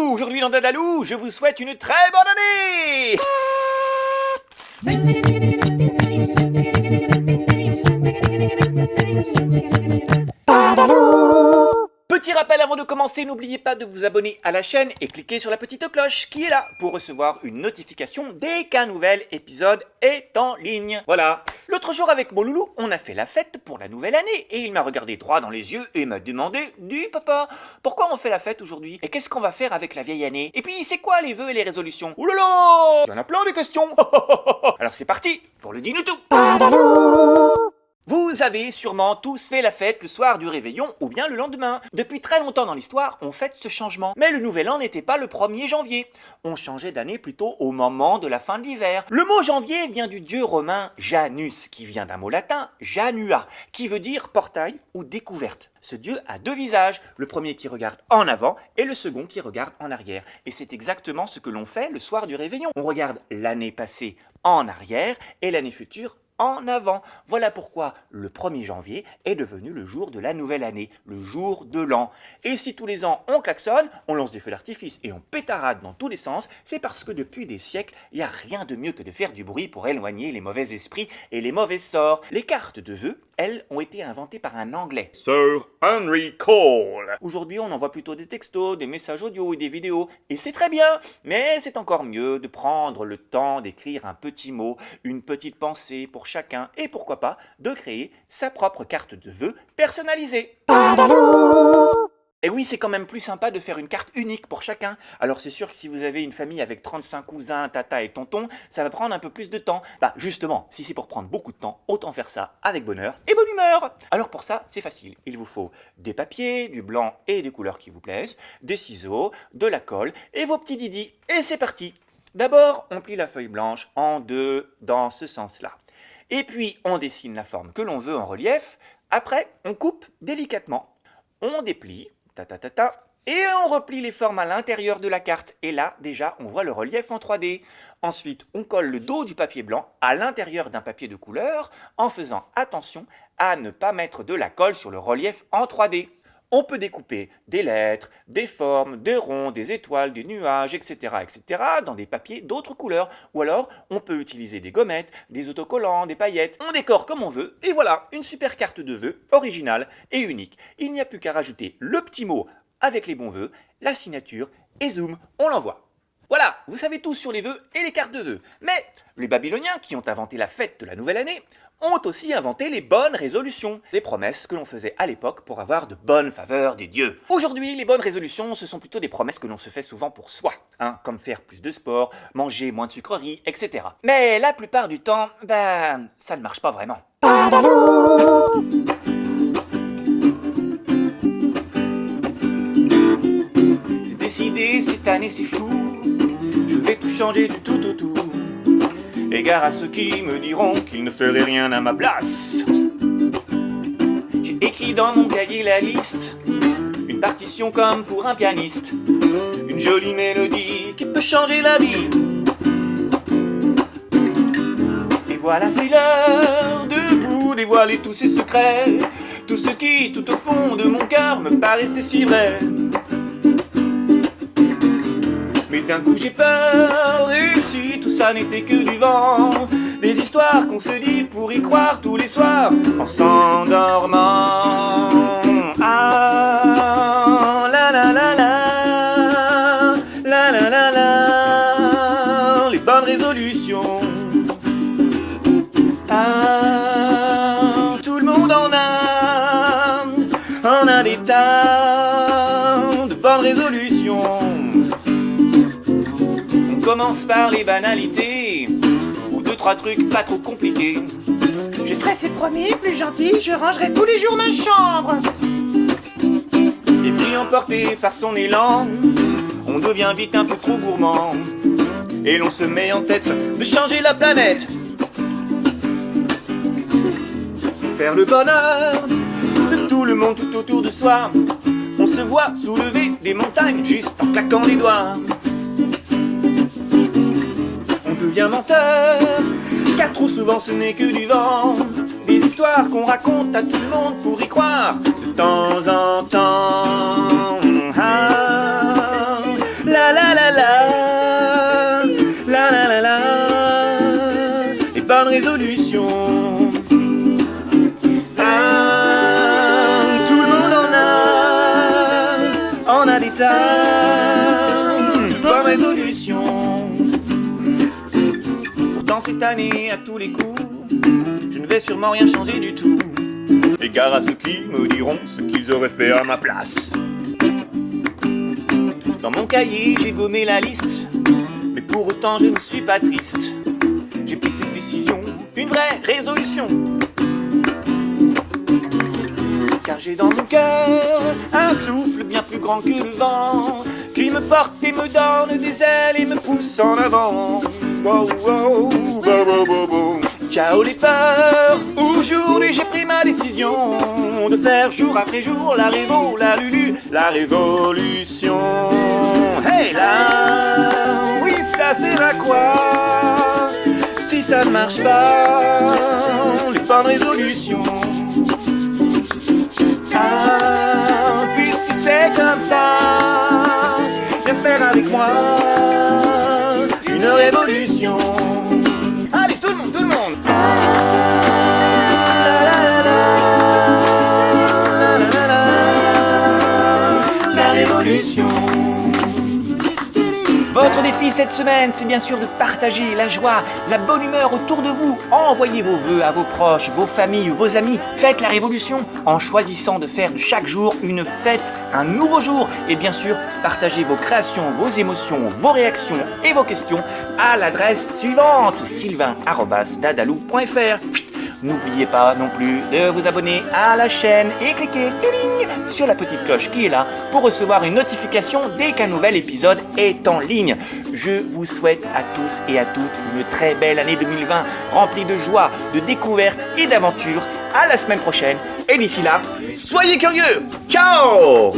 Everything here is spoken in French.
Aujourd'hui dans Dadalou, je vous souhaite une très bonne année. Petit rappel avant de commencer, n'oubliez pas de vous abonner à la chaîne et cliquer sur la petite cloche qui est là pour recevoir une notification dès qu'un nouvel épisode est en ligne. Voilà. L'autre jour avec mon loulou, on a fait la fête pour la nouvelle année et il m'a regardé droit dans les yeux et m'a demandé « Dis papa, pourquoi on fait la fête aujourd'hui et qu'est-ce qu'on va faire avec la vieille année? Et puis c'est quoi les vœux et les résolutions ?» Ouh là là, il y en a plein de questions. Alors c'est parti pour le dis-nous tout. Vous avez sûrement tous fait la fête le soir du réveillon ou bien le lendemain. Depuis très longtemps dans l'histoire, on fête ce changement. Mais le nouvel an n'était pas le 1er janvier. On changeait d'année plutôt au moment de la fin de l'hiver. Le mot janvier vient du dieu romain Janus, qui vient d'un mot latin Janua, qui veut dire portail ou découverte. Ce dieu a deux visages, le premier qui regarde en avant et le second qui regarde en arrière. Et c'est exactement ce que l'on fait le soir du réveillon. On regarde l'année passée en arrière et l'année future en avant. Voilà pourquoi le 1er janvier est devenu le jour de la nouvelle année, le jour de l'an. Et si tous les ans on klaxonne, on lance des feux d'artifice et on pétarade dans tous les sens, c'est parce que depuis des siècles, il n'y a rien de mieux que de faire du bruit pour éloigner les mauvais esprits et les mauvais sorts. Les cartes de vœux, elles, ont été inventées par un Anglais, Sir Henry Cole. Aujourd'hui, on envoie plutôt des textos, des messages audio et des vidéos, et c'est très bien, mais c'est encore mieux de prendre le temps d'écrire un petit mot, une petite pensée pour chacun, et pourquoi pas de créer sa propre carte de vœux personnalisée. Et oui, c'est quand même plus sympa de faire une carte unique pour chacun. Alors c'est sûr que si vous avez une famille avec 35 cousins, tata et tonton, ça va prendre un peu plus de temps. Bah justement, si c'est pour prendre beaucoup de temps, autant faire ça avec bonheur et bonne humeur. Alors pour ça, c'est facile. Il vous faut des papiers, du blanc et des couleurs qui vous plaisent, des ciseaux, de la colle et vos petits didis. Et c'est parti. D'abord, on plie la feuille blanche en deux dans ce sens-là. Et puis, on dessine la forme que l'on veut en relief. Après, on coupe délicatement. On déplie. Et on replie les formes à l'intérieur de la carte. Et là, déjà, on voit le relief en 3D. Ensuite, on colle le dos du papier blanc à l'intérieur d'un papier de couleur en faisant attention à ne pas mettre de la colle sur le relief en 3D. On peut découper des lettres, des formes, des ronds, des étoiles, des nuages, etc. dans des papiers d'autres couleurs. Ou alors, on peut utiliser des gommettes, des autocollants, des paillettes. On décore comme on veut. Et voilà, une super carte de vœux originale et unique. Il n'y a plus qu'à rajouter le petit mot avec les bons vœux, la signature et zoom, on l'envoie. Voilà, vous savez tout sur les vœux et les cartes de vœux. Mais les Babyloniens qui ont inventé la fête de la nouvelle année ont aussi inventé les bonnes résolutions, des promesses que l'on faisait à l'époque pour avoir de bonnes faveurs des dieux. Aujourd'hui, les bonnes résolutions, ce sont plutôt des promesses que l'on se fait souvent pour soi, comme faire plus de sport, manger moins de sucreries, etc. Mais la plupart du temps, ça ne marche pas vraiment. C'est décidé, cette année c'est fou, je vais tout changer du tout au tout. Égard à ceux qui me diront qu'ils ne feraient rien à ma place. J'ai écrit dans mon cahier la liste, une partition comme pour un pianiste, une jolie mélodie qui peut changer la vie. Et voilà, c'est l'heure de vous dévoiler tous ces secrets, tout ce qui, tout au fond de mon cœur, me paraissait si vrai. Mais d'un coup j'ai peur, et si tout ça n'était que du vent, des histoires qu'on se dit pour y croire tous les soirs, en s'endormant. Ah, la la la la, la la la la, les bonnes résolutions. Ah, tout le monde en a des tas de bonnes résolutions. On commence par les banalités, ou 2-3 trucs pas trop compliqués. Je serai ses premiers, plus gentil, je rangerai tous les jours ma chambre. Et puis emporté par son élan, on devient vite un peu trop gourmand. Et l'on se met en tête de changer la planète. Faire le bonheur de tout le monde tout autour de soi. On se voit soulever des montagnes juste en claquant des doigts. On devient menteur, car trop souvent ce n'est que du vent. Des histoires qu'on raconte à tout le monde pour y croire de temps en temps. Ah, la c'est une bonne résolution. Pourtant cette année, à tous les coups, je ne vais sûrement rien changer du tout. Égard à ceux qui me diront ce qu'ils auraient fait à ma place. Dans mon cahier, j'ai gommé la liste, mais pour autant je ne suis pas triste. J'ai pris cette décision, une vraie résolution. Car j'ai dans mon cœur un souffle bien plus grand que le vent, qui me porte et me donne des ailes et me pousse en avant. Wow, wow, wow, wow, wow, wow. Ciao les peurs, aujourd'hui j'ai pris ma décision de faire jour après jour la révolution. Hey là, oui ça sert à quoi si ça ne marche pas, les bonnes résolutions. Puisque c'est comme ça, viens faire avec moi une révolution. Allez tout le monde, tout le monde. La révolution. Votre défi cette semaine, c'est bien sûr de partager la joie, la bonne humeur autour de vous. Envoyez vos vœux à vos proches, vos familles, vos amis. Faites la révolution en choisissant de faire de chaque jour une fête, un nouveau jour. Et bien sûr, partagez vos créations, vos émotions, vos réactions et vos questions à l'adresse suivante, sylvain@dadalou.fr. N'oubliez pas non plus de vous abonner à la chaîne et cliquez sur la petite cloche qui est là pour recevoir une notification dès qu'un nouvel épisode est en ligne. Je vous souhaite à tous et à toutes une très belle année 2020 remplie de joie, de découvertes et d'aventures. À la semaine prochaine et d'ici là, soyez curieux. Ciao.